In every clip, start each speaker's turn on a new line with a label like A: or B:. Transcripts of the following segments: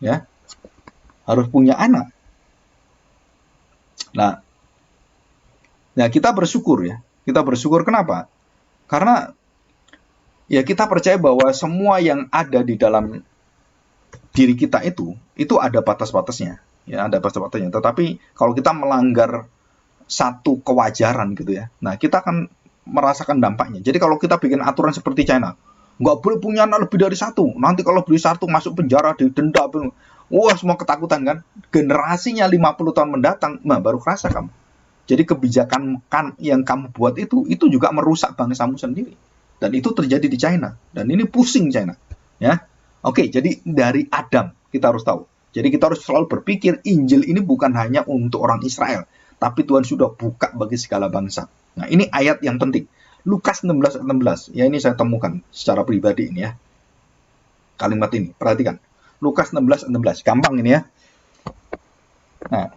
A: ya, harus punya anak. Nah, kita bersyukur ya. Kita bersyukur kenapa? Karena ya kita percaya bahwa semua yang ada di dalam diri kita itu ada batas-batasnya. Ya, ada batas-batasnya. Tetapi kalau kita melanggar satu kewajaran gitu ya, nah kita akan merasakan dampaknya. Jadi kalau kita bikin aturan seperti China, nggak boleh punya anak lebih dari satu. Nanti kalau beli satu masuk penjara, didenda. Wah, semua ketakutan kan. Generasinya 50 tahun mendatang, nah baru kerasa kamu. Jadi kebijakan yang kamu buat itu juga merusak bangsamu sendiri. Dan itu terjadi di China. Dan ini pusing China. Ya, oke. Jadi dari Adam kita harus tahu. Jadi kita harus selalu berpikir Injil ini bukan hanya untuk orang Israel, tapi Tuhan sudah buka bagi segala bangsa. Nah, ini ayat yang penting. Lukas 16:16. Ya, ini saya temukan secara pribadi ini ya. Kalimat ini, perhatikan. Lukas 16:16. Gampang ini ya. Nah,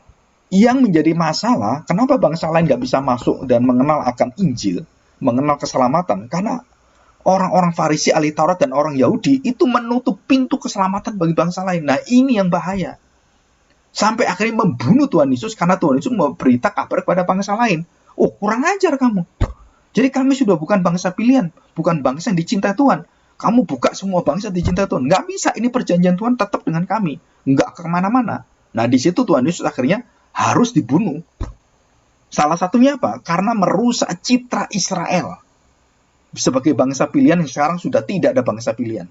A: yang menjadi masalah, kenapa bangsa lain nggak bisa masuk dan mengenal akan Injil, mengenal keselamatan? Karena orang-orang Farisi, ahli Taurat, dan orang Yahudi itu menutup pintu keselamatan bagi bangsa lain. Nah, ini yang bahaya. Sampai akhirnya membunuh Tuhan Yesus karena Tuhan Yesus memberita kabar kepada bangsa lain. Oh, kurang ajar kamu. Jadi kami sudah bukan bangsa pilihan, bukan bangsa yang dicintai Tuhan. Kamu buka semua bangsa dicintai Tuhan. Nggak bisa, ini perjanjian Tuhan tetap dengan kami. Nggak kemana-mana. Nah, di situ Tuhan Yesus akhirnya harus dibunuh. Salah satunya apa? Karena merusak citra Israel sebagai bangsa pilihan yang sekarang sudah tidak ada bangsa pilihan.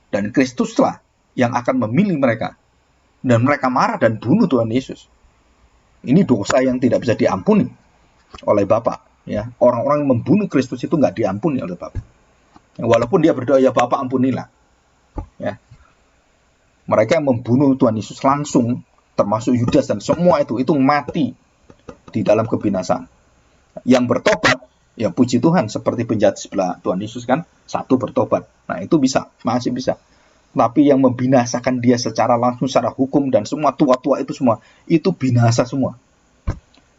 A: Dan Kristuslah yang akan memilih mereka. Dan mereka marah dan bunuh Tuhan Yesus. Ini dosa yang tidak bisa diampuni oleh Bapa. Ya, orang-orang yang membunuh Kristus itu nggak diampuni oleh Bapa. Walaupun dia berdoa, ya Bapa ampunilah. Ya. Mereka yang membunuh Tuhan Yesus langsung, termasuk Yudas dan semua itu mati di dalam kebinasaan. Yang bertobat, ya puji Tuhan, seperti penjahat sebelah Tuhan Yesus kan, satu bertobat. Nah, itu bisa, masih bisa. Tapi yang membinasakan dia secara langsung, secara hukum, dan semua tua-tua itu semua, itu binasa semua.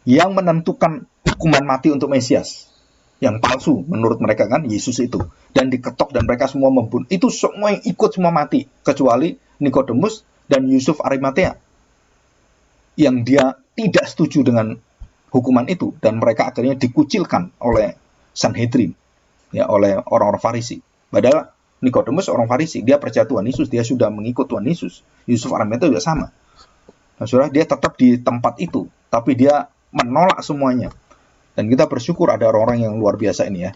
A: Yang menentukan hukuman mati untuk Mesias, yang palsu menurut mereka kan, Yesus itu. Dan diketok dan mereka semua membunuh. Itu semua yang ikut semua mati, kecuali Nikodemus dan Yusuf Arimatea. Yang dia tidak setuju dengan hukuman itu, dan mereka akhirnya dikucilkan oleh Sanhedrin, ya, oleh orang-orang Farisi. Padahal Nikodemus orang Farisi, dia percaya Tuhan Yesus, dia sudah mengikut Tuhan Yesus. Yusuf Arimatea juga sama. Nah, saudara, dia tetap di tempat itu, tapi dia menolak semuanya. Dan kita bersyukur ada orang-orang yang luar biasa ini ya.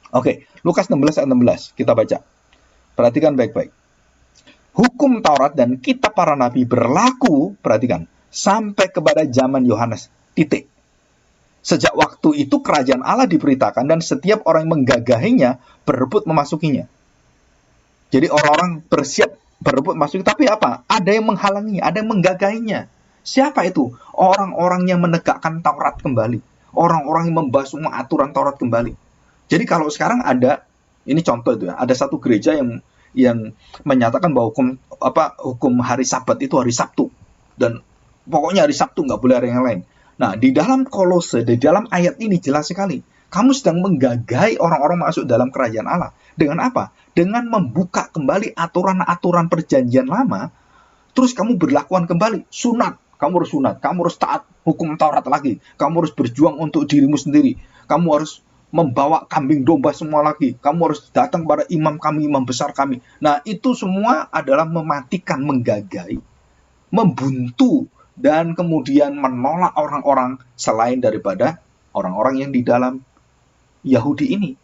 A: Oke, Lukas 16:16 kita baca. Perhatikan baik-baik. Hukum Taurat dan kitab para nabi berlaku, perhatikan, sampai kepada zaman Yohanes. Titik. Sejak waktu itu kerajaan Allah diberitakan dan setiap orang yang menggagahinya berebut memasukinya. Jadi orang-orang bersiap berebut masuk, tapi apa? Ada yang menghalangi, ada yang menggagahinya. Siapa itu? Orang-orang yang menegakkan Taurat kembali. Orang-orang yang membahas semua aturan Taurat kembali. Jadi kalau sekarang ada, ini contoh itu ya, ada satu gereja yang menyatakan bahwa hukum hari Sabat itu hari Sabtu, dan pokoknya hari Sabtu nggak boleh hari yang lain. Nah, di dalam Kolose, di dalam ayat ini jelas sekali, kamu sedang menggagahi orang-orang masuk dalam kerajaan Allah. Dengan apa? Dengan membuka kembali aturan-aturan perjanjian lama, terus kamu berlakuan kembali sunat. Kamu harus sunat, kamu harus taat hukum Taurat lagi, kamu harus berjuang untuk dirimu sendiri, kamu harus membawa kambing domba semua lagi, kamu harus datang pada imam kami, imam besar kami. Nah, itu semua adalah mematikan, menggagahi, membuntu, dan kemudian menolak orang-orang selain daripada orang-orang yang di dalam Yahudi ini.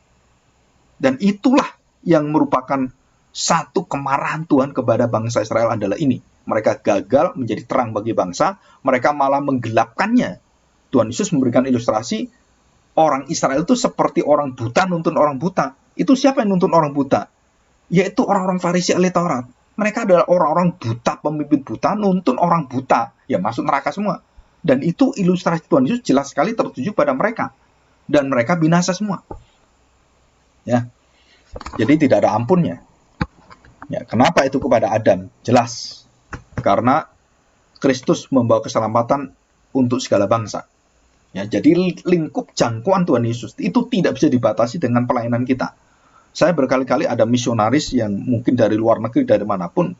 A: Dan itulah yang merupakan satu kemarahan Tuhan kepada bangsa Israel adalah ini. Mereka gagal menjadi terang bagi bangsa, mereka malah menggelapkannya. Tuhan Yesus memberikan ilustrasi, orang Israel itu seperti orang buta nuntun orang buta. Itu siapa yang nuntun orang buta? Yaitu orang-orang Farisi ahli Taurat. Mereka adalah orang-orang buta, pemimpin buta, nuntun orang buta. Ya masuk neraka semua. Dan itu ilustrasi Tuhan Yesus jelas sekali tertuju pada mereka. Dan mereka binasa semua. Ya. Jadi tidak ada ampunnya. Ya, kenapa itu kepada Adam? Jelas. Karena Kristus membawa keselamatan untuk segala bangsa. Ya, jadi lingkup jangkauan Tuhan Yesus itu tidak bisa dibatasi dengan pelayanan kita. Saya berkali-kali ada misionaris yang mungkin dari luar negeri, dari manapun,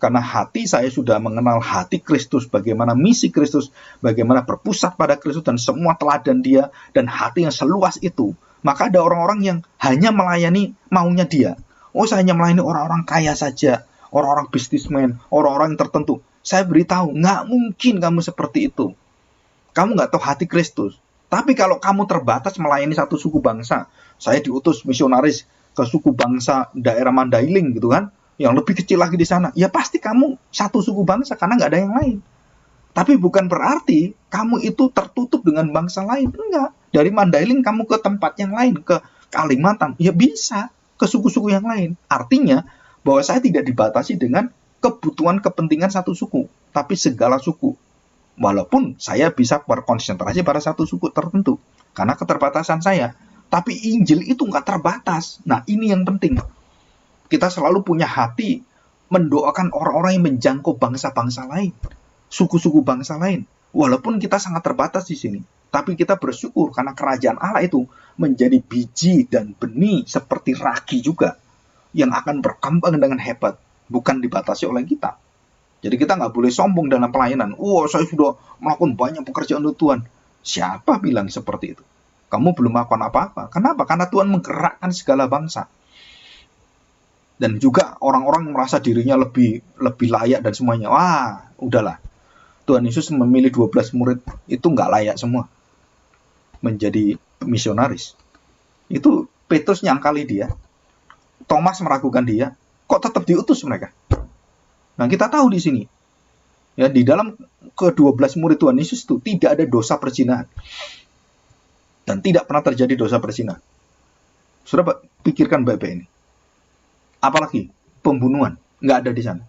A: Karena hati saya sudah mengenal hati Kristus, bagaimana misi Kristus, bagaimana berpusat pada Kristus dan semua teladan dia, dan hati yang seluas itu. Maka ada orang-orang yang hanya melayani maunya dia. Oh, saya hanya melayani orang-orang kaya saja, orang-orang bisnismen, orang-orang yang tertentu. Saya beritahu, nggak mungkin kamu seperti itu. Kamu nggak tahu hati Kristus. Tapi kalau kamu terbatas melayani satu suku bangsa, saya diutus misionaris ke suku bangsa daerah Mandailing gitu kan, yang lebih kecil lagi di sana, ya pasti kamu satu suku bangsa karena nggak ada yang lain. Tapi bukan berarti kamu itu tertutup dengan bangsa lain, enggak. Dari Mandailing kamu ke tempat yang lain, ke Kalimantan, ya bisa ke suku-suku yang lain. Artinya bahwa saya tidak dibatasi dengan kebutuhan kepentingan satu suku, tapi segala suku. Walaupun saya bisa berkonsentrasi pada satu suku tertentu karena keterbatasan saya, tapi Injil itu nggak terbatas. Nah, ini yang penting. Kita selalu punya hati mendoakan orang-orang yang menjangkau bangsa-bangsa lain, suku-suku bangsa lain. Walaupun kita sangat terbatas di sini, tapi kita bersyukur karena kerajaan Allah itu menjadi biji dan benih seperti ragi juga, yang akan berkembang dengan hebat, bukan dibatasi oleh kita. Jadi kita nggak boleh sombong dalam pelayanan. Saya sudah melakukan banyak pekerjaan untuk Tuhan. Siapa bilang seperti itu? Kamu belum melakukan apa-apa. Kenapa? Karena Tuhan menggerakkan segala bangsa. Dan juga orang-orang merasa dirinya lebih layak dan semuanya. Wah, udahlah. Tuhan Yesus memilih 12 murid itu nggak layak semua menjadi misionaris. Itu Petrus nyangkali dia. Thomas meragukan dia. Kok tetap diutus mereka? Nah, kita tahu di sini, ya, di dalam ke-12 murid Tuhan Yesus itu tidak ada dosa perzinahan. Dan tidak pernah terjadi dosa perzinahan. Saudara pikirkan baik-baik ini. Apalagi pembunuhan, nggak ada di sana.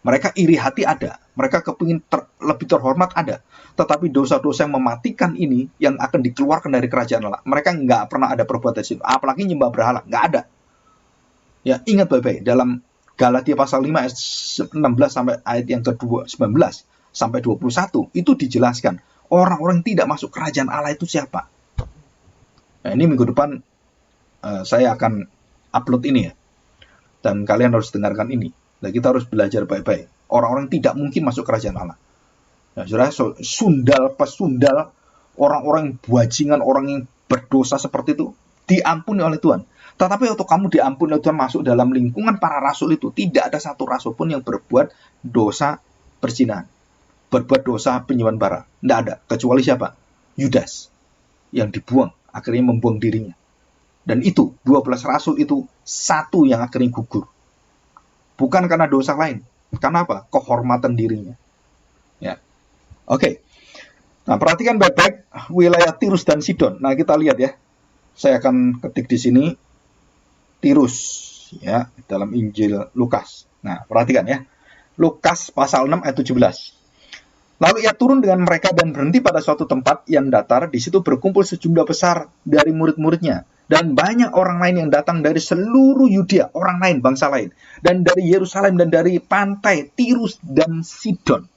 A: Mereka iri hati ada, mereka kepingin lebih terhormat ada. Tetapi dosa-dosa yang mematikan ini, yang akan dikeluarkan dari kerajaan Allah, mereka nggak pernah ada perbuatan itu. Apalagi nyembah berhala, nggak ada. Ya, ingat baik-baik, dalam Galatia pasal 5 ayat 16 sampai ayat yang kedua 19 sampai 21 itu dijelaskan orang-orang yang tidak masuk kerajaan Allah itu siapa. Nah, ini minggu depan saya akan upload ini ya. Dan kalian harus dengarkan ini. Nah, kita harus belajar baik-baik. Orang-orang yang tidak mungkin masuk kerajaan Allah. Nah, saudara, pesundal, orang-orang yang bajingan, orang yang berdosa seperti itu diampuni oleh Tuhan. Tetapi waktu kamu diampuni oleh Tuhan masuk dalam lingkungan para rasul itu, tidak ada satu rasul pun yang berbuat dosa perzinahan, berbuat dosa penyuapan bara. Tidak ada, kecuali siapa? Yudas, yang dibuang, akhirnya membuang dirinya. Dan itu, 12 rasul itu, satu yang akhirnya gugur. Bukan karena dosa lain. Karena apa? Kehormatan dirinya. Ya. Oke. Nah, perhatikan baik-baik wilayah Tirus dan Sidon. Nah, kita lihat ya. Saya akan ketik di sini Tirus ya dalam Injil Lukas. Nah, perhatikan ya. Lukas pasal 6 ayat 17. Lalu ia turun dengan mereka dan berhenti pada suatu tempat yang datar. Di situ berkumpul sejumlah besar dari murid-muridnya dan banyak orang lain yang datang dari seluruh Yudea, orang lain, bangsa lain, dan dari Yerusalem dan dari pantai Tirus dan Sidon.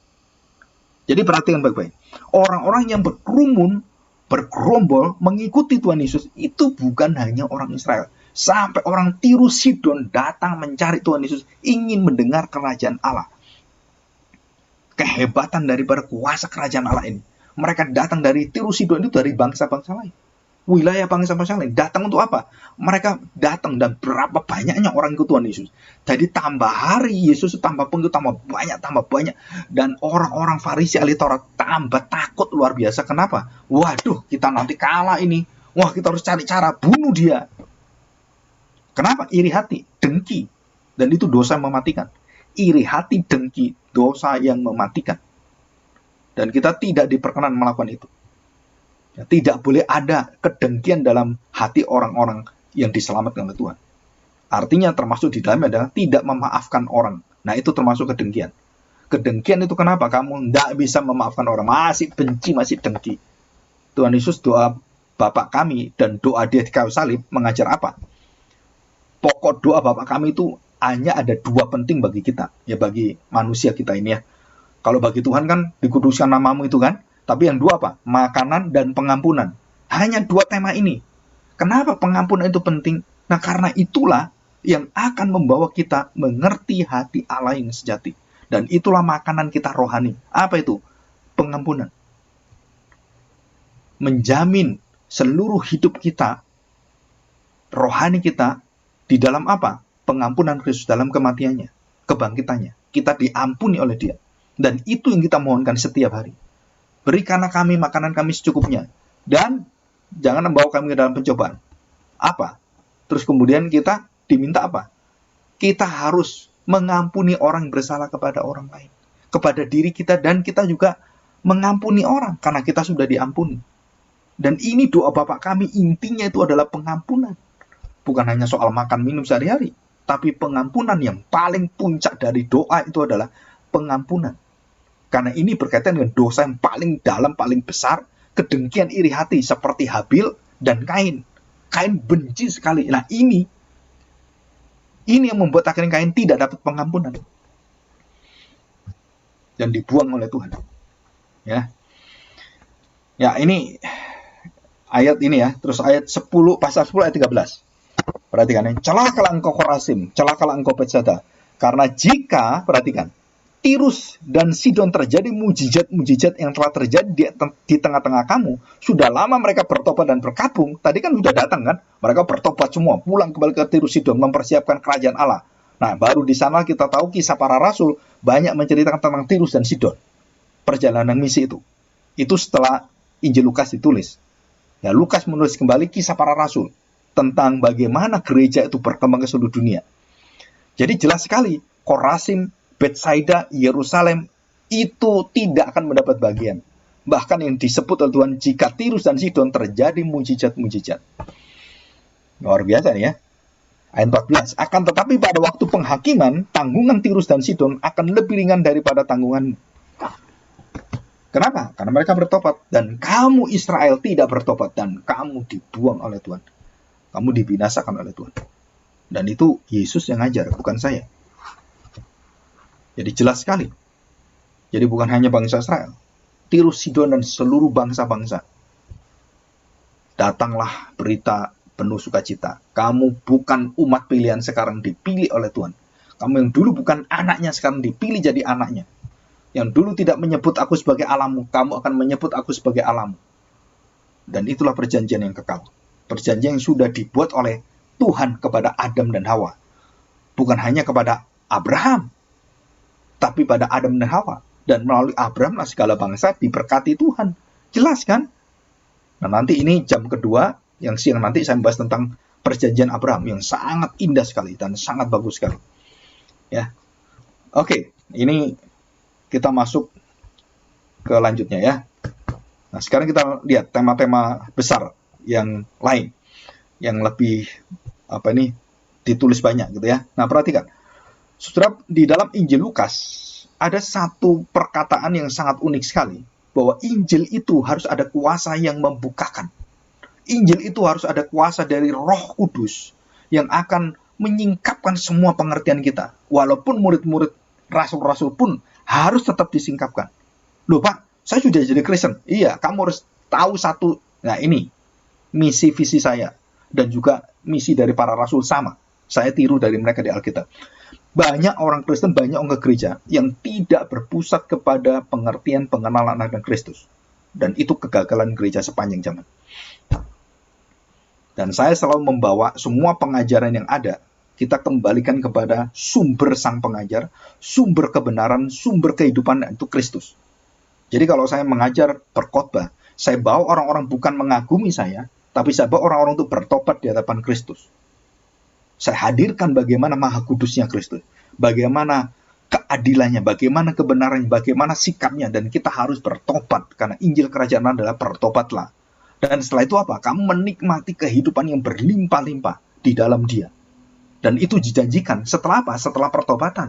A: Jadi perhatikan baik-baik. Orang-orang yang berkerumun, bergerombol mengikuti Tuhan Yesus itu bukan hanya orang Israel. Sampai orang Tirus Sidon datang mencari Tuhan Yesus, ingin mendengar kerajaan Allah. Kehebatan daripada kuasa kerajaan Allah ini. Mereka datang dari Tirus Sidon itu dari bangsa-bangsa lain. Wilayah bangsa-bangsa lain. Datang untuk apa? Mereka datang dan berapa banyaknya orang ikut Tuhan Yesus. Jadi tambah hari Yesus tambah pengikut, tambah banyak. Dan orang-orang Farisi ahli Taurat tambah takut luar biasa. Kenapa? Waduh, kita nanti kalah ini. Wah, kita harus cari cara bunuh dia. Kenapa? Iri hati, dengki. Dan itu dosa yang mematikan. Iri hati, dengki, dosa yang mematikan. Dan kita tidak diperkenan melakukan itu. Ya, tidak boleh ada kedengkian dalam hati orang-orang yang diselamatkan oleh Tuhan. Artinya termasuk di dalamnya adalah tidak memaafkan orang. Nah, itu termasuk kedengkian. Kedengkian itu kenapa? Kamu tidak bisa memaafkan orang. Masih benci, masih dengki. Tuhan Yesus doa Bapa kami dan doa dia di kayu salib mengajar apa? Pokok doa Bapa kami itu hanya ada dua penting bagi kita, ya bagi manusia kita ini ya. Kalau bagi Tuhan kan dikuduskan namamu itu kan, tapi yang dua apa? Makanan dan pengampunan. Hanya dua tema ini. Kenapa pengampunan itu penting? Nah, karena itulah yang akan membawa kita mengerti hati Allah yang sejati. Dan itulah makanan kita rohani. Apa itu? Pengampunan. Menjamin seluruh hidup kita, rohani kita, di dalam apa? Pengampunan Kristus dalam kematiannya, kebangkitannya. Kita diampuni oleh Dia. Dan itu yang kita mohonkan setiap hari. Berikanlah kami makanan kami secukupnya. Dan jangan membawa kami ke dalam pencobaan. Apa? Terus kemudian kita diminta apa? Kita harus mengampuni orang yang bersalah kepada orang lain. Kepada diri kita, dan kita juga mengampuni orang. Karena kita sudah diampuni. Dan ini doa Bapa kami, intinya itu adalah pengampunan. Bukan hanya soal makan minum sehari-hari, tapi pengampunan yang paling puncak dari doa itu adalah pengampunan. Karena ini berkaitan dengan dosa yang paling dalam, paling besar, kedengkian iri hati seperti Habil dan Kain. Kain benci sekali. Nah ini yang membuat akhirnya Kain tidak dapat pengampunan. Dan dibuang oleh Tuhan. Ya ini ayat ini ya, terus ayat 10, pasal 10 ayat 13. Perhatikan, celakalah engkau Khorazim, celakalah engkau Bethsaida, karena jika, perhatikan, Tirus dan Sidon terjadi mujizat-mujizat yang telah terjadi di tengah-tengah kamu, sudah lama mereka bertobat dan berkabung. Tadi kan sudah datang kan, mereka bertobat semua, pulang kembali ke Tirus Sidon, mempersiapkan kerajaan Allah. Nah, baru di sana kita tahu kisah para rasul banyak menceritakan tentang Tirus dan Sidon, perjalanan misi itu. Itu setelah Injil Lukas ditulis. Ya, Lukas menulis kembali kisah para rasul tentang bagaimana gereja itu berkembang ke seluruh dunia. Jadi jelas sekali, Khorazim, Bethsaida, Yerusalem itu tidak akan mendapat bagian. Bahkan yang disebut oleh Tuhan, jika Tirus dan Sidon terjadi mujizat-mujizat. Luar biasa nih ya. Ayat 14, akan tetapi pada waktu penghakiman, tanggungan Tirus dan Sidon akan lebih ringan daripada tanggungan. Kenapa? Karena mereka bertobat. Dan kamu Israel tidak bertobat. Dan kamu dibuang oleh Tuhan. Kamu dibinasakan oleh Tuhan. Dan itu Yesus yang ngajar, bukan saya. Jadi jelas sekali. Jadi bukan hanya bangsa Israel. Tirus, Sidon, dan seluruh bangsa-bangsa. Datanglah berita penuh sukacita. Kamu bukan umat pilihan, sekarang dipilih oleh Tuhan. Kamu yang dulu bukan anaknya, sekarang dipilih jadi anaknya. Yang dulu tidak menyebut aku sebagai Allahmu, kamu akan menyebut aku sebagai Allahmu. Dan itulah perjanjian yang kekal. Perjanjian yang sudah dibuat oleh Tuhan kepada Adam dan Hawa. Bukan hanya kepada Abraham, tapi pada Adam dan Hawa. Dan melalui Abraham segala bangsa diberkati Tuhan. Jelas kan? Nah nanti ini jam kedua, yang siang nanti saya bahas tentang perjanjian Abraham yang sangat indah sekali dan sangat bagus sekali. Ya, oke, ini kita masuk ke lanjutnya ya. Nah sekarang kita lihat tema-tema besar yang lain, yang lebih ditulis banyak gitu ya. Nah perhatikan, saudara, di dalam Injil Lukas ada satu perkataan yang sangat unik sekali, bahwa Injil itu harus ada kuasa yang membukakan. Injil itu harus ada kuasa dari Roh Kudus yang akan menyingkapkan semua pengertian kita. Walaupun murid-murid rasul-rasul pun harus tetap disingkapkan. Loh Pak, saya sudah jadi Kristen. Iya, kamu harus tahu satu. Nah ini misi visi saya. Dan juga misi dari para rasul sama. Saya tiru dari mereka di Alkitab. Banyak orang Kristen, banyak orang ke gereja yang tidak berpusat kepada pengertian pengenalan akan Kristus. Dan itu kegagalan gereja sepanjang zaman. Dan saya selalu membawa semua pengajaran yang ada, kita kembalikan kepada sumber sang pengajar, sumber kebenaran, sumber kehidupan, itu Kristus. Jadi kalau saya mengajar berkhotbah, saya bawa orang-orang bukan mengagumi saya, tapi saya bawa orang-orang untuk bertobat di hadapan Kristus. Saya hadirkan bagaimana maha kudusnya Kristus, bagaimana keadilannya, bagaimana kebenarannya, bagaimana sikapnya, dan kita harus bertobat, karena Injil Kerajaan adalah bertobatlah. Dan setelah itu apa? Kamu menikmati kehidupan yang berlimpah-limpah di dalam Dia. Dan itu dijanjikan setelah apa? Setelah pertobatan.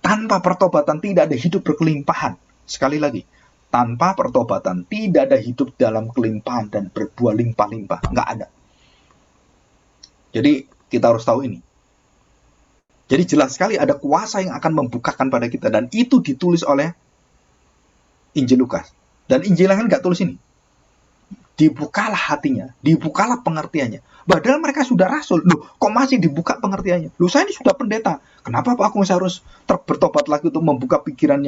A: Tanpa pertobatan tidak ada hidup berkelimpahan. Sekali lagi, tanpa pertobatan tidak ada hidup dalam kelimpahan dan berbuah limpah-limpah. Nggak ada. Jadi kita harus tahu ini. Jadi jelas sekali ada kuasa yang akan membukakan pada kita. Dan itu ditulis oleh Injil Lukas. Dan Injil yang nggak tulis ini. dibukalah hatinya, dibukalah pengertiannya. Padahal mereka sudah rasul. Loh, kok masih dibuka pengertiannya? Loh, saya ini sudah pendeta. Kenapa Pak aku harus bertobat lagi untuk membuka pikiran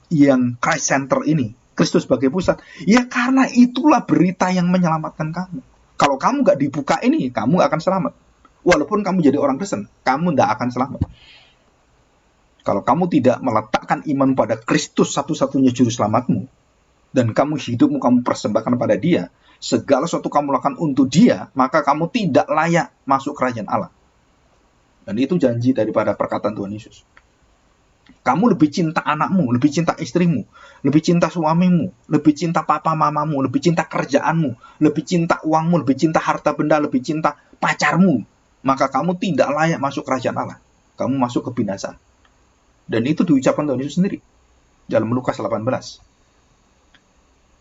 A: yang Christ center ini, Kristus sebagai pusat? Ya karena itulah berita yang menyelamatkan kamu. Kalau kamu nggak dibuka ini, kamu nggak akan selamat. Walaupun kamu jadi orang Kristen, kamu nggak akan selamat. Kalau kamu tidak meletakkan iman pada Kristus satu-satunya juru selamatmu, dan hidupmu kamu persembahkan pada Dia, segala sesuatu kamu lakukan untuk Dia, maka kamu tidak layak masuk kerajaan Allah. Dan itu janji daripada perkataan Tuhan Yesus. Kamu lebih cinta anakmu, lebih cinta istrimu, lebih cinta suamimu, lebih cinta papa mamamu, lebih cinta kerjaanmu, lebih cinta uangmu, lebih cinta harta benda, lebih cinta pacarmu, maka kamu tidak layak masuk kerajaan Allah. Kamu masuk kebinasaan. Dan itu diucapkan Tuhan Yesus sendiri dalam Lukas 18.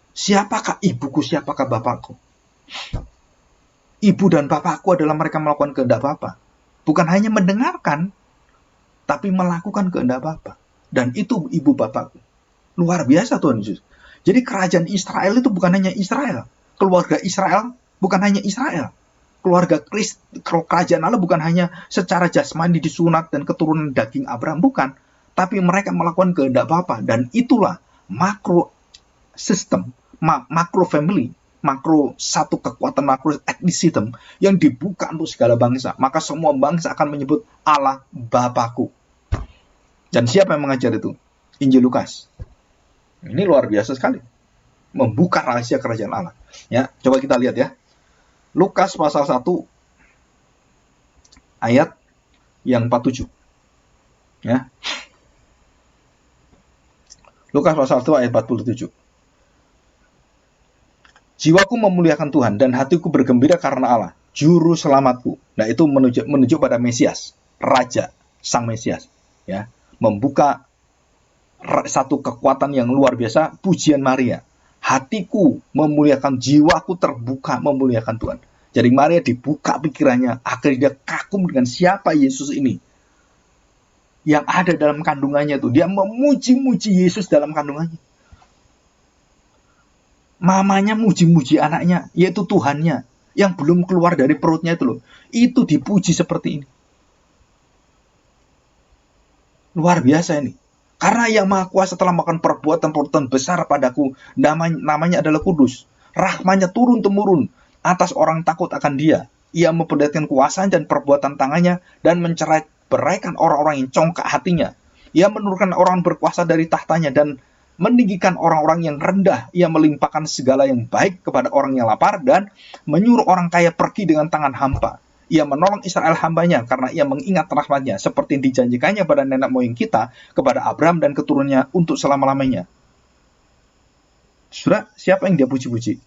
A: Siapakah ibuku, siapakah bapakku? Ibu dan bapakku adalah mereka melakukan kehendak Bapa. Bukan hanya mendengarkan, tapi melakukan kehendak Bapa. Dan itu ibu bapakku. Luar biasa Tuhan Yesus. Jadi kerajaan Israel itu bukan hanya Israel. Keluarga Israel bukan hanya Israel. Kerajaan Allah bukan hanya secara jasmani disunat dan keturunan daging Abraham, bukan. Tapi mereka melakukan kehendak Bapa. Dan itulah makro system, makro family, makro satu kekuatan, makro etnis system yang dibuka untuk segala bangsa. Maka semua bangsa akan menyebut Allah Bapakku. Dan siapa yang mengajar itu? Injil Lukas. Ini luar biasa sekali. Membuka rahasia kerajaan Allah. Ya, coba kita lihat ya. Lukas pasal 1 ayat yang 47. Ya. Lukas pasal 1 ayat 47. Jiwaku memuliakan Tuhan dan hatiku bergembira karena Allah, juru selamatku. Nah, itu menuju pada Mesias, Raja, Sang Mesias. Ya, membuka satu kekuatan yang luar biasa, pujian Maria. Hatiku memuliakan, jiwaku terbuka memuliakan Tuhan. Jadi Maria dibuka pikirannya, akhirnya dia kagum dengan siapa Yesus ini. Yang ada dalam kandungannya itu. Dia memuji-muji Yesus dalam kandungannya. Mamanya muji-muji anaknya, yaitu Tuhannya, yang belum keluar dari perutnya itu loh. Itu dipuji seperti ini. Luar biasa ini. Karena yang Maha Kuasa telah melakukan perbuatan-perbuatan besar padaku, namanya adalah kudus. Rahmanya turun-temurun atas orang takut akan Dia. Ia memperlihatkan kuasa dan perbuatan tangannya dan mencerai-beraikan orang-orang yang congkak hatinya. Ia menurunkan orang berkuasa dari tahtanya dan meninggikan orang-orang yang rendah. Ia melimpahkan segala yang baik kepada orang yang lapar dan menyuruh orang kaya pergi dengan tangan hampa. Ia menolong Israel hambanya karena ia mengingat rahmatnya seperti yang dijanjikannya pada nenek moyang kita, kepada Abraham dan keturunannya untuk selama-lamanya. Saudara, siapa yang dia puji-puji?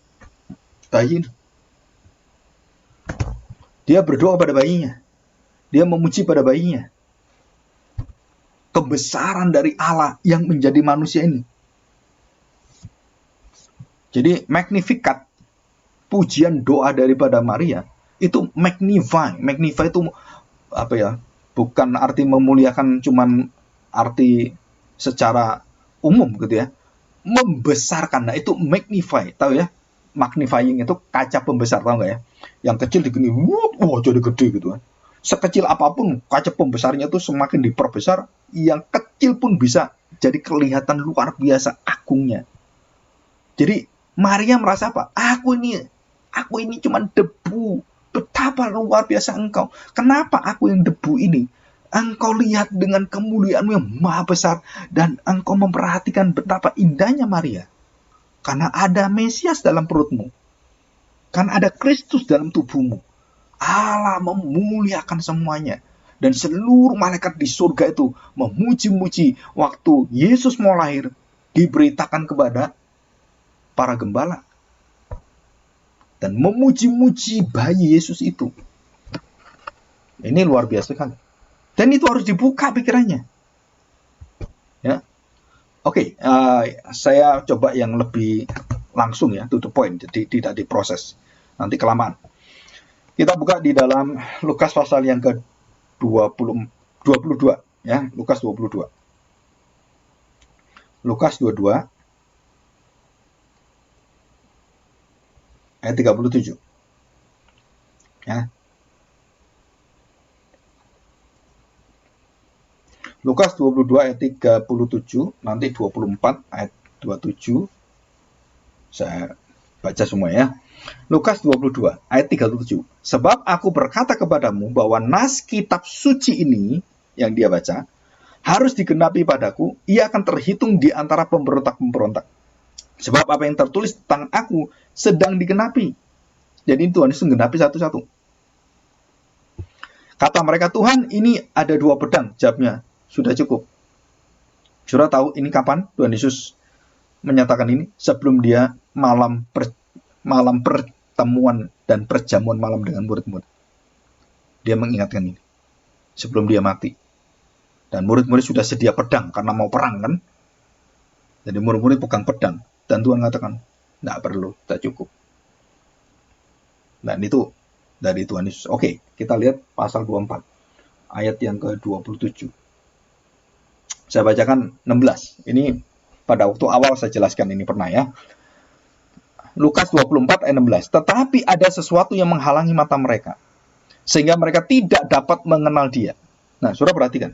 A: Bayi. Dia berdoa pada bayinya. Dia memuji pada bayinya. Kebesaran dari Allah yang menjadi manusia ini. Jadi Magnificat, pujian doa daripada Maria, itu magnify itu apa ya? Bukan arti memuliakan, cuman arti secara umum gitu ya. Membesarkan. Nah, itu magnify, tahu ya? Magnifying itu kaca pembesar, tahu nggak ya? Yang kecil digini, wah jadi gede gitu kan. Sekecil apapun kaca pembesarnya itu semakin diperbesar, yang kecil pun bisa jadi kelihatan luar biasa agungnya. Jadi Maria merasa apa? Aku ini cuma debu. Betapa luar biasa engkau. Kenapa aku yang debu ini? Engkau lihat dengan kemuliaanmu yang maha besar. Dan engkau memperhatikan betapa indahnya Maria. Karena ada Mesias dalam perutmu. Karena ada Kristus dalam tubuhmu. Allah memuliakan semuanya. Dan seluruh malaikat di surga itu memuji-muji. Waktu Yesus mau lahir, diberitakan kepada para gembala. Dan memuji-muji bayi Yesus itu. Ini luar biasa kan. Dan itu harus dibuka pikirannya. Ya. Oke, saya coba yang lebih langsung ya, to the point, jadi tidak diproses. Nanti kelamaan. Kita buka di dalam Lukas pasal yang ke-22 ya, Lukas 22. Lukas 22 ayat 37. Ya. Lukas 22 ayat 37, nanti 24 ayat 27. Saya baca semua ya. Lukas 22 ayat 37. Sebab aku berkata kepadamu bahwa nas kitab suci ini yang dia baca harus digenapi padaku, ia akan terhitung di antara pemberontak-pemberontak. Sebab apa yang tertulis tentang aku sedang digenapi. Jadi Tuhan Yesus menggenapi satu-satu. Kata mereka, Tuhan, ini ada 2 pedang. Jawabnya, sudah cukup. Saudara tahu ini kapan Tuhan Yesus menyatakan ini? Sebelum dia malam pertemuan dan perjamuan malam dengan murid-murid. Dia mengingatkan ini. Sebelum dia mati. Dan murid-murid sudah sedia pedang karena mau perang kan. Jadi murid-murid pegang pedang. Dan Tuhan mengatakan, tidak perlu, tidak cukup. Dan itu dari Tuhan Yesus. Oke, kita lihat pasal 24. Ayat yang ke-27. Saya bacakan 16. Ini pada waktu awal saya jelaskan ini pernah ya. Lukas 24 ayat 16. Tetapi ada sesuatu yang menghalangi mata mereka. Sehingga mereka tidak dapat mengenal dia. Nah, saudara perhatikan.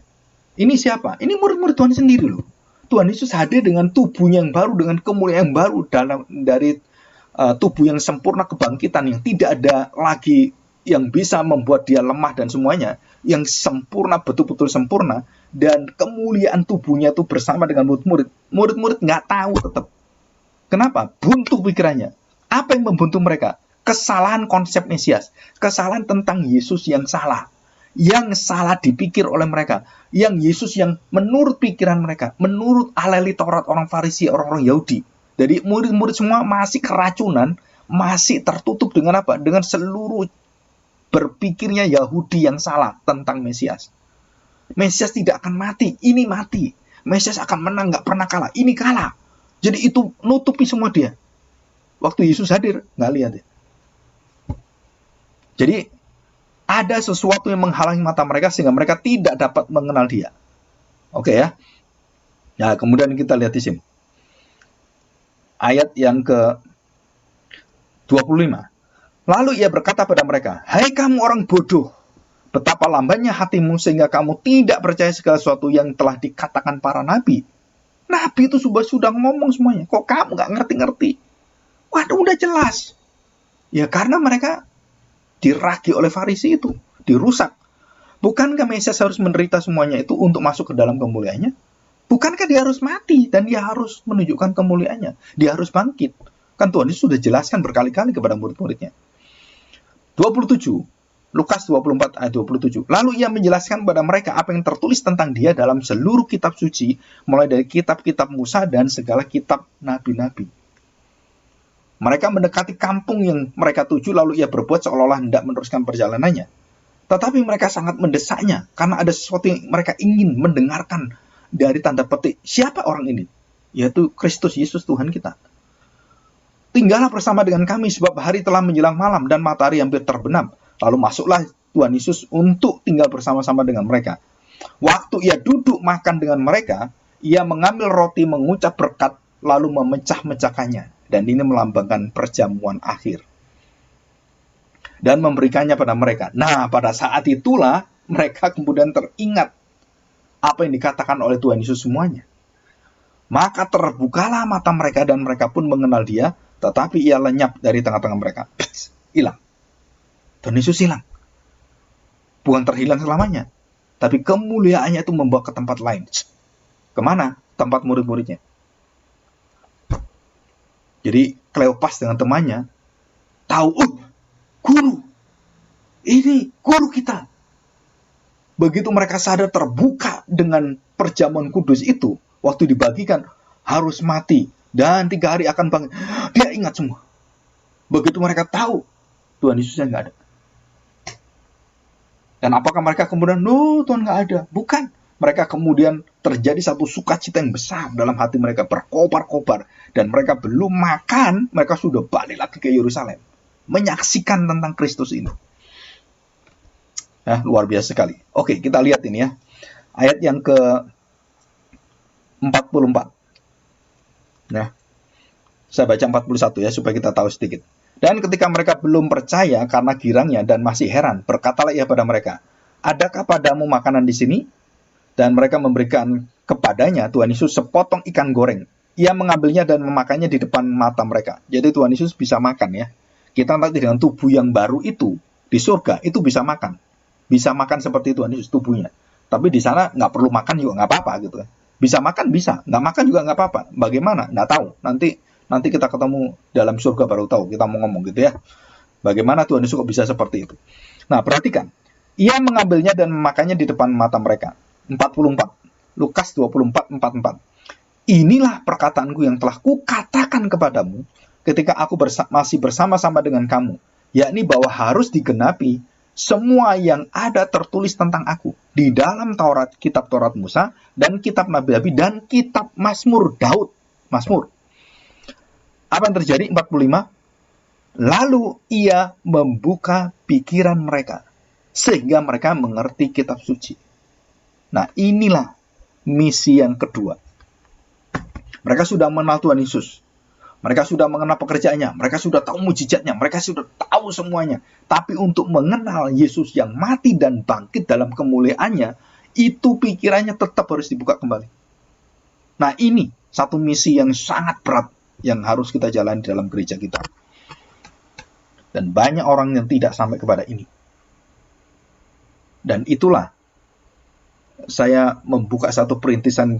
A: Ini siapa? Ini murid-murid Tuhan sendiri loh. Tuhan Yesus hadir dengan tubuhnya yang baru, dengan kemuliaan yang baru dari tubuh yang sempurna, kebangkitan yang tidak ada lagi yang bisa membuat dia lemah dan semuanya, yang sempurna, betul-betul sempurna, dan kemuliaan tubuhnya itu bersama dengan murid-murid. Murid-murid nggak tahu tetap. Kenapa? Buntu pikirannya. Apa yang membuntu mereka? Kesalahan konsep Mesias, kesalahan tentang Yesus yang salah dipikir oleh mereka, yang Yesus yang menurut pikiran mereka, menurut aleli Taurat orang Farisi, orang-orang Yahudi. Jadi murid-murid semua masih keracunan, masih tertutup dengan apa? Dengan seluruh berpikirnya Yahudi yang salah tentang Mesias. Mesias tidak akan mati, ini mati. Mesias akan menang, nggak pernah kalah, ini kalah. Jadi itu nutupi semua dia. Waktu Yesus hadir, nggak lihat ya. Jadi ada sesuatu yang menghalangi mata mereka sehingga mereka tidak dapat mengenal dia. Oke ya. Nah, kemudian kita lihat di sini. Ayat yang ke-25. Lalu ia berkata pada mereka, hai kamu orang bodoh, betapa lambannya hatimu sehingga kamu tidak percaya segala sesuatu yang telah dikatakan para nabi. Nabi itu sudah ngomong semuanya. Kok kamu nggak ngerti-ngerti? Waduh, udah jelas. Ya karena mereka diragi oleh Farisi itu, dirusak. Bukankah Mesias harus menderita semuanya itu untuk masuk ke dalam kemuliaannya? Bukankah dia harus mati dan dia harus menunjukkan kemuliaannya? Dia harus bangkit. Kan Tuhan Yesus sudah jelaskan berkali-kali kepada murid-muridnya. 27, Lukas 24 ayat 27. Lalu ia menjelaskan kepada mereka apa yang tertulis tentang dia dalam seluruh kitab suci, mulai dari kitab-kitab Musa dan segala kitab nabi-nabi. Mereka mendekati kampung yang mereka tuju, lalu ia berbuat seolah-olah hendak meneruskan perjalanannya. Tetapi mereka sangat mendesaknya, karena ada sesuatu yang mereka ingin mendengarkan dari tanda petik. Siapa orang ini? Yaitu Kristus Yesus Tuhan kita. Tinggallah bersama dengan kami, sebab hari telah menjelang malam dan matahari hampir terbenam. Lalu masuklah Tuhan Yesus untuk tinggal bersama-sama dengan mereka. Waktu ia duduk makan dengan mereka, ia mengambil roti, mengucap berkat, lalu memecah-mecahkannya. Dan ini melambangkan perjamuan akhir. Dan memberikannya pada mereka. Nah, pada saat itulah mereka kemudian teringat apa yang dikatakan oleh Tuhan Yesus semuanya. Maka terbukalah mata mereka dan mereka pun mengenal dia, tetapi ia lenyap dari tengah-tengah mereka. Hilang. Tuhan Yesus hilang. Bukan terhilang selamanya, tapi kemuliaannya itu membawa ke tempat lain. Kemana? Tempat murid-muridnya. Jadi Kleopas dengan temannya tahu, guru, ini guru kita. Begitu mereka sadar terbuka dengan perjamuan kudus itu, waktu dibagikan harus mati dan 3 hari akan bangkit. Dia ingat semua. Begitu mereka tahu Tuhan Yesusnya nggak ada. Dan apakah mereka kemudian, Tuhan nggak ada? Bukan. Mereka kemudian terjadi satu sukacita yang besar dalam hati mereka, berkobar-kobar. Dan mereka belum makan, mereka sudah balik lagi ke Yerusalem. Menyaksikan tentang Kristus ini. Luar biasa sekali. Oke, kita lihat ini ya. Ayat yang ke-44. Nah, saya baca 41 ya, supaya kita tahu sedikit. Dan ketika mereka belum percaya karena girangnya dan masih heran, berkatalah ia pada mereka, adakah padamu makanan di sini? Dan mereka memberikan kepadanya, Tuhan Yesus, sepotong ikan goreng. Ia mengambilnya dan memakannya di depan mata mereka. Jadi Tuhan Yesus bisa makan ya. Kita nanti dengan tubuh yang baru itu, di surga, itu bisa makan. Bisa makan seperti Tuhan Yesus tubuhnya. Tapi di sana nggak perlu makan juga nggak apa-apa gitu. Bisa makan bisa, nggak makan juga nggak apa-apa. Bagaimana? Nggak tahu. Nanti kita ketemu dalam surga baru tahu. Kita mau ngomong gitu ya. Bagaimana Tuhan Yesus kok bisa seperti itu? Nah, perhatikan. Ia mengambilnya dan memakannya di depan mata mereka. 44. Lukas 24:44. Inilah perkataanku yang telah kukatakan kepadamu ketika aku masih bersama-sama dengan kamu, yakni bahwa harus digenapi semua yang ada tertulis tentang aku di dalam Taurat, kitab Taurat Musa, dan kitab Nabi-Nabi, dan kitab Mazmur Daud. Mazmur. Apa yang terjadi? 45. Lalu ia membuka pikiran mereka, sehingga mereka mengerti kitab suci. Nah, inilah misi yang kedua. Mereka sudah mengenal Tuhan Yesus. Mereka sudah mengenal pekerjaannya. Mereka sudah tahu mujizatnya. Mereka sudah tahu semuanya. Tapi untuk mengenal Yesus yang mati dan bangkit dalam kemuliaannya, itu pikirannya tetap harus dibuka kembali. Nah, ini satu misi yang sangat berat yang harus kita jalani dalam gereja kita. Dan banyak orang yang tidak sampai kepada ini. Dan itulah saya membuka satu perintisan,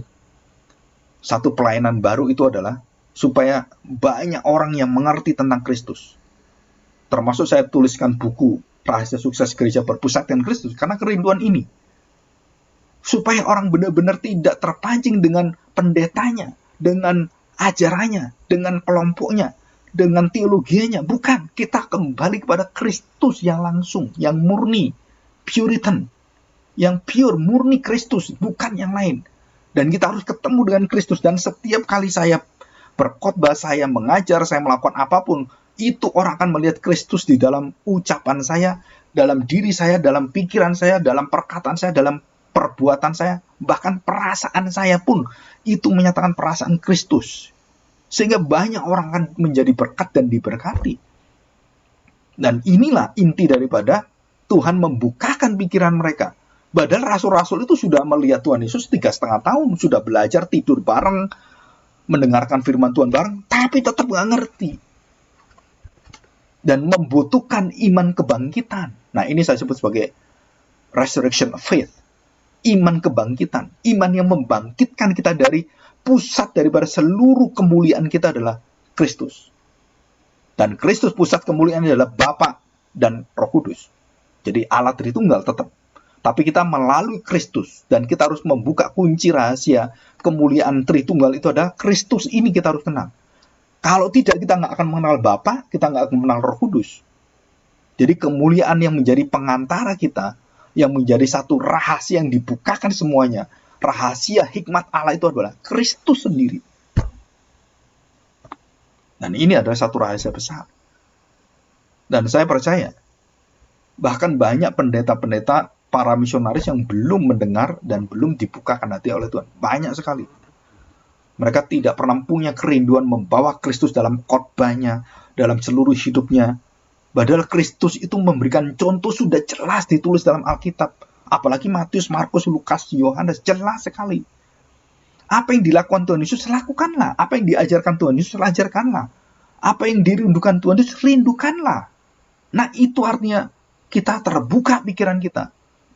A: satu pelayanan baru, itu adalah supaya banyak orang yang mengerti tentang Kristus. Termasuk saya tuliskan buku Rahasia Sukses Gereja Berpusat dengan Kristus karena kerinduan ini. Supaya orang benar-benar tidak terpancing dengan pendetanya, dengan ajarannya, dengan kelompoknya, dengan teologianya. Bukan, kita kembali kepada Kristus yang langsung, yang murni, Puritan, yang pure, murni Kristus, bukan yang lain. Dan kita harus ketemu dengan Kristus. Dan setiap kali saya berkhotbah, saya mengajar, saya melakukan apapun, itu orang akan melihat Kristus di dalam ucapan saya, dalam diri saya, dalam pikiran saya, dalam perkataan saya, dalam perbuatan saya, bahkan perasaan saya pun itu menyatakan perasaan Kristus. Sehingga banyak orang akan menjadi berkat dan diberkati. Dan inilah inti daripada Tuhan membukakan pikiran mereka. Padahal rasul-rasul itu sudah melihat Tuhan Yesus 3,5 tahun, sudah belajar, tidur bareng, mendengarkan firman Tuhan bareng, tapi tetap nggak ngerti. Dan membutuhkan iman kebangkitan. Nah, ini saya sebut sebagai resurrection of faith. Iman kebangkitan. Iman yang membangkitkan kita dari pusat daripada seluruh kemuliaan kita adalah Kristus. Dan Kristus pusat kemuliaan adalah Bapa dan Roh Kudus. Jadi Allah Tritunggal tetap. Tapi kita melalui Kristus. Dan kita harus membuka kunci rahasia kemuliaan Tritunggal itu adalah Kristus ini kita harus kenal. Kalau tidak, kita nggak akan mengenal Bapa, kita nggak akan mengenal Roh Kudus. Jadi kemuliaan yang menjadi pengantara kita, yang menjadi satu rahasia yang dibukakan semuanya, rahasia hikmat Allah itu adalah Kristus sendiri. Dan ini adalah satu rahasia besar. Dan saya percaya, bahkan banyak pendeta-pendeta, para misionaris yang belum mendengar dan belum dibukakan hati oleh Tuhan. Banyak sekali. Mereka tidak pernah punya kerinduan membawa Kristus dalam khotbahnya, dalam seluruh hidupnya. Padahal Kristus itu memberikan contoh sudah jelas ditulis dalam Alkitab. Apalagi Matius, Markus, Lukas, Yohanes, jelas sekali. Apa yang dilakukan Tuhan Yesus, lakukanlah. Apa yang diajarkan Tuhan Yesus, ajarkanlah. Apa yang dirindukan Tuhan Yesus, rindukanlah. Nah, itu artinya kita terbuka pikiran kita.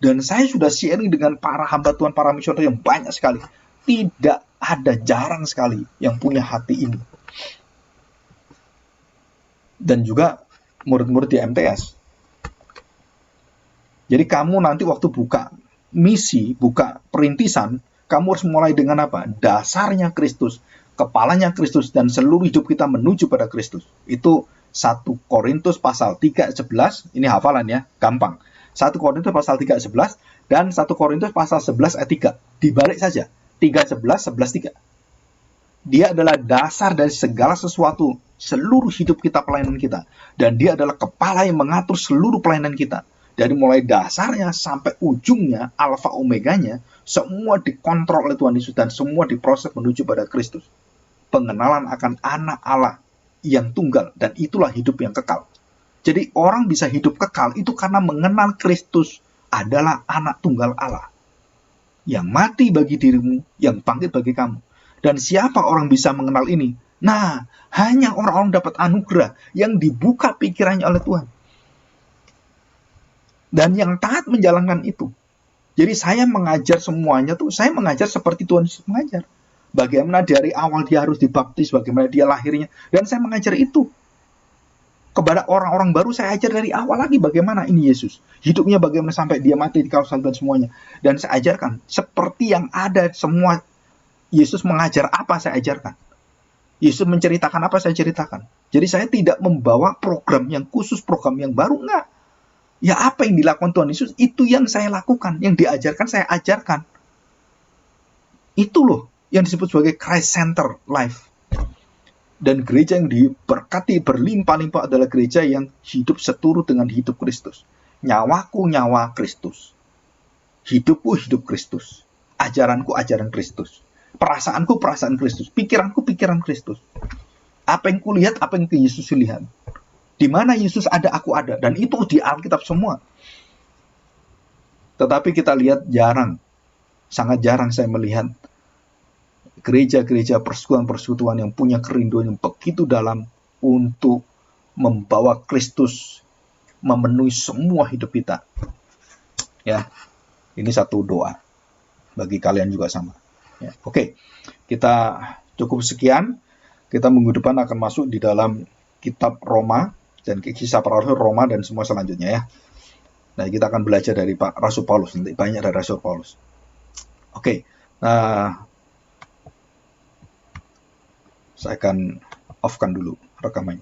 A: Dan saya sudah sharing dengan para hamba Tuhan, para misionaris yang banyak sekali. Tidak ada, jarang sekali yang punya hati ini. Dan juga murid-murid di MTS. Jadi kamu nanti waktu buka misi, buka perintisan, kamu harus mulai dengan apa? Dasarnya Kristus, kepalanya Kristus, dan seluruh hidup kita menuju pada Kristus. Itu 1 Korintus pasal 3:11, ini hafalan ya, gampang. 1 Korintus pasal 3:11 dan 1 Korintus pasal 11 ayat 3. Dibalik saja, 3:11, 11:3. Dia adalah dasar dari segala sesuatu, seluruh hidup kita, pelayanan kita. Dan dia adalah kepala yang mengatur seluruh pelayanan kita. Dari mulai dasarnya sampai ujungnya, alfa omeganya, semua dikontrol oleh Tuhan Yesus dan semua diproses menuju pada Kristus. Pengenalan akan anak Allah yang tunggal, dan itulah hidup yang kekal. Jadi orang bisa hidup kekal itu karena mengenal Kristus adalah anak tunggal Allah, yang mati bagi dirimu, yang bangkit bagi kamu. Dan siapa orang bisa mengenal ini? Nah, hanya orang-orang dapat anugerah yang dibuka pikirannya oleh Tuhan. Dan yang taat menjalankan itu. Jadi saya mengajar semuanya tuh, saya mengajar seperti Tuhan Yesus mengajar. Bagaimana dari awal dia harus dibaptis, bagaimana dia lahirnya. Dan saya mengajar itu. Kepada orang-orang baru saya ajar dari awal lagi bagaimana ini Yesus. Hidupnya bagaimana sampai dia mati di kayu salib dan semuanya. Dan saya ajarkan seperti yang ada semua. Yesus mengajar apa saya ajarkan. Yesus menceritakan apa saya ceritakan. Jadi saya tidak membawa program yang khusus, program yang baru, enggak. Ya apa yang dilakukan Tuhan Yesus, itu yang saya lakukan. Yang diajarkan, saya ajarkan. Itu loh yang disebut sebagai Christ Center Life. Dan gereja yang diberkati berlimpah-limpah adalah gereja yang hidup seturut dengan hidup Kristus. Nyawaku nyawa Kristus. Hidupku hidup Kristus. Ajaranku ajaran Kristus. Perasaanku perasaan Kristus. Pikiranku pikiran Kristus. Apa yang kulihat, apa yang Yesus lihat. Di mana Yesus ada, aku ada. Dan itu di Alkitab semua. Tetapi kita lihat jarang. Sangat jarang saya melihat gereja-gereja persekutuan-persekutuan yang punya kerinduan yang begitu dalam untuk membawa Kristus memenuhi semua hidup kita. Ya, ini satu doa bagi kalian juga sama. Ya, oke, kita cukup sekian. Kita minggu depan akan masuk di dalam kitab Roma dan kisah para rasul Roma dan semua selanjutnya ya. Nah, kita akan belajar dari Pak Rasul Paulus, nanti banyak dari Rasul Paulus. Oke, nah saya akan off-kan dulu rekamannya.